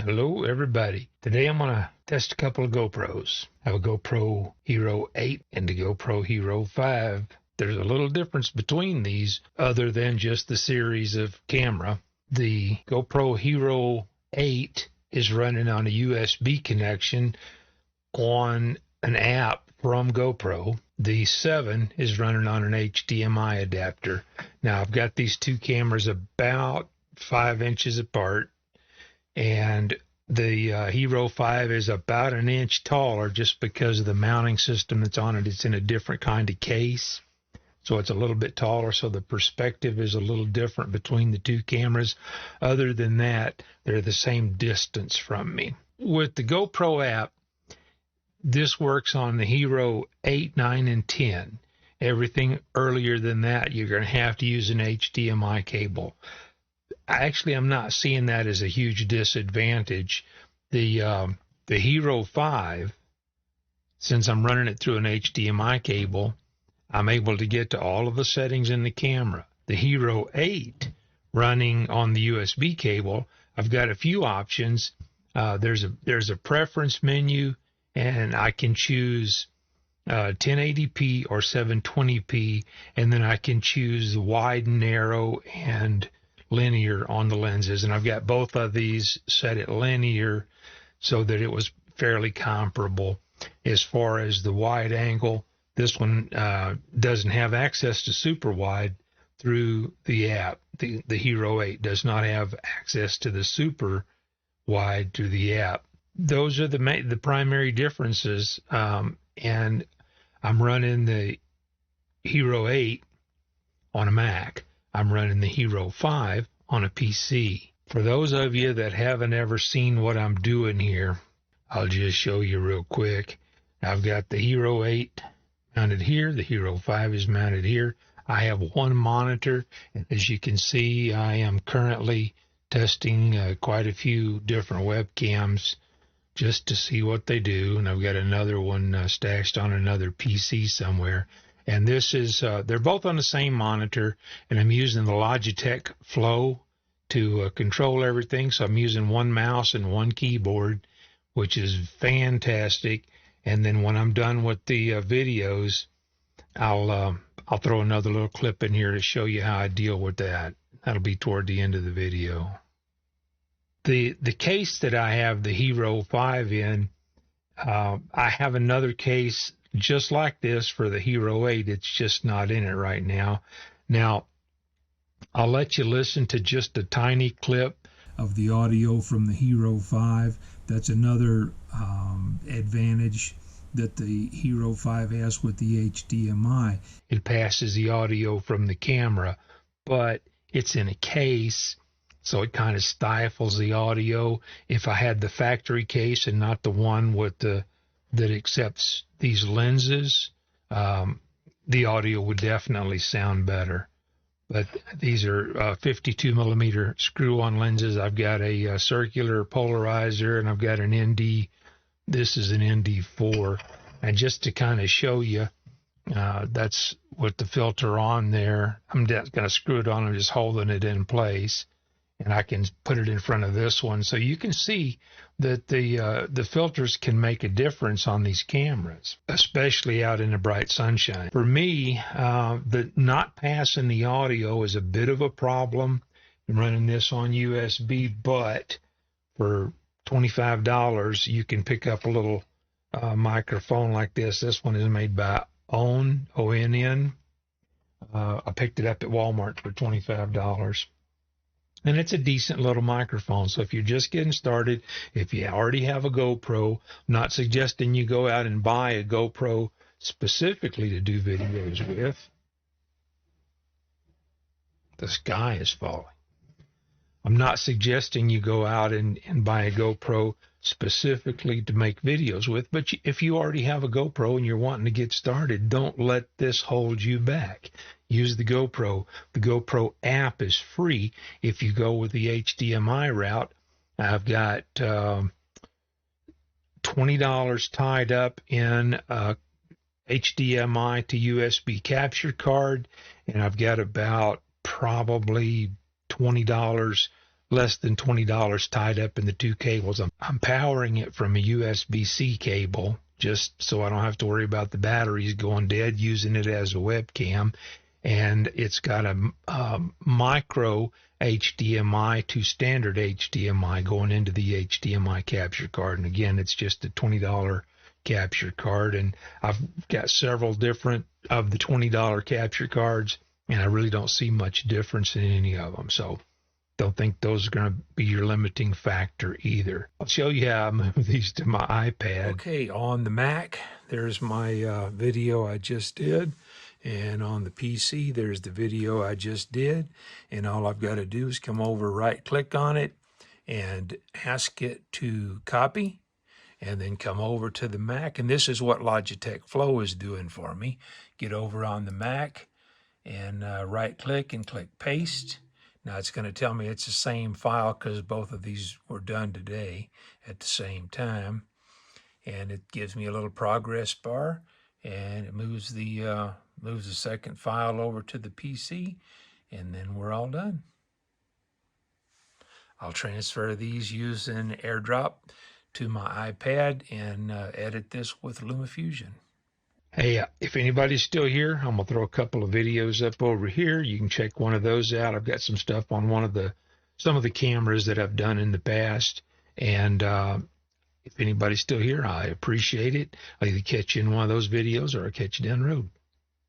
Hello everybody. Today I'm going to test a couple of GoPros. I have a GoPro Hero 8 and the GoPro Hero 5. There's a little difference between these other than just the series of camera. The GoPro Hero 8 is running on a USB connection on an app from GoPro. The 7 is running on an HDMI adapter. Now I've got these two cameras about 5 inches apart. And the Hero 5 is about an inch taller just because of the mounting system that's on it. It's in a different kind of case, so it's a little bit taller, so the perspective is a little different between the two cameras. Other than that, they're the same distance from me. With the GoPro app, this works on the Hero 8, 9, and 10. Everything earlier than that, you're going to have to use an HDMI cable. Actually, I'm not seeing that as a huge disadvantage. The Hero 5, since I'm running it through an HDMI cable, I'm able to get to all of the settings in the camera. The Hero 8, running on the USB cable, I've got a few options. There's a preference menu, and I can choose 1080p or 720p, and then I can choose wide, narrow, and linear on the lenses, and I've got both of these set at linear so that it was fairly comparable. As far as the wide angle, this one doesn't have access to super wide through the app. The Hero 8 does not have access to the super wide through the app. Those are the primary differences, and I'm running the Hero 8 on a Mac. I'm running the Hero 5 on a PC. For those of you that haven't ever seen what I'm doing here, I'll just show you real quick. I've got the Hero 8 mounted here. The Hero 5 is mounted here. I have one monitor, and as you can see, I am currently testing quite a few different webcams just to see what they do, and I've got another one stashed on another PC somewhere. And this is, they're both on the same monitor, and I'm using the Logitech Flow to control everything. So I'm using one mouse and one keyboard, which is fantastic. And then when I'm done with the videos, I'll throw another little clip in here to show you how I deal with that. That'll be toward the end of the video. The case that I have the Hero 5 in, I have another case just like this for the Hero 8. It's just not in it right now. Now, I'll let you listen to just a tiny clip of the audio from the Hero 5. That's another advantage that the Hero 5 has with the HDMI. It passes the audio from the camera, but it's in a case, so it kind of stifles the audio. If I had the factory case and not the one with that accepts these lenses, the audio would definitely sound better. But these are 52 millimeter screw-on lenses. I've got a circular polarizer, and I've got an ND. This is an ND4. And just to kind of show you, that's with the filter on there. I'm just going to screw it on and just holding it in place. And I can put it in front of this one, so you can see that the filters can make a difference on these cameras, especially out in the bright sunshine. For me, the not passing the audio is a bit of a problem. I'm running this on USB, but for $25, you can pick up a little microphone like this. This one is made by ONN. I picked it up at Walmart for $25. And it's a decent little microphone. So if you're just getting started, if you already have a GoPro, I'm not suggesting you go out and buy a GoPro specifically to do videos with. The sky is falling. I'm not suggesting you go out and buy a GoPro specifically to make videos with, but if you already have a GoPro and you're wanting to get started, don't let this hold you back. Use the GoPro. The GoPro app is free if you go with the HDMI route. I've got $20 tied up in HDMI to USB capture card, and I've got about probably $20 less than $20 tied up in the two cables. I'm powering it from a USB-C cable just so I don't have to worry about the batteries going dead, using it as a webcam. And it's got a micro HDMI to standard HDMI going into the HDMI capture card. And again, it's just a $20 capture card. And I've got several different of the $20 capture cards, and I really don't see much difference in any of them. So don't think those are going to be your limiting factor either. I'll show you how I move these to my iPad. Okay, on the Mac, there's my video I just did. And on the PC, there's the video I just did. And all I've got to do is come over, right-click on it, and ask it to copy, and then come over to the Mac. And this is what Logitech Flow is doing for me. Get over on the Mac and right-click and click Paste. Now it's going to tell me it's the same file because both of these were done today at the same time. And it gives me a little progress bar, and it moves the second file over to the PC, and then we're all done. I'll transfer these using AirDrop to my iPad and edit this with LumaFusion. Hey, if anybody's still here, I'm going to throw a couple of videos up over here. You can check one of those out. I've got some stuff on some of the cameras that I've done in the past. And if anybody's still here, I appreciate it. I'll either catch you in one of those videos or I'll catch you down the road.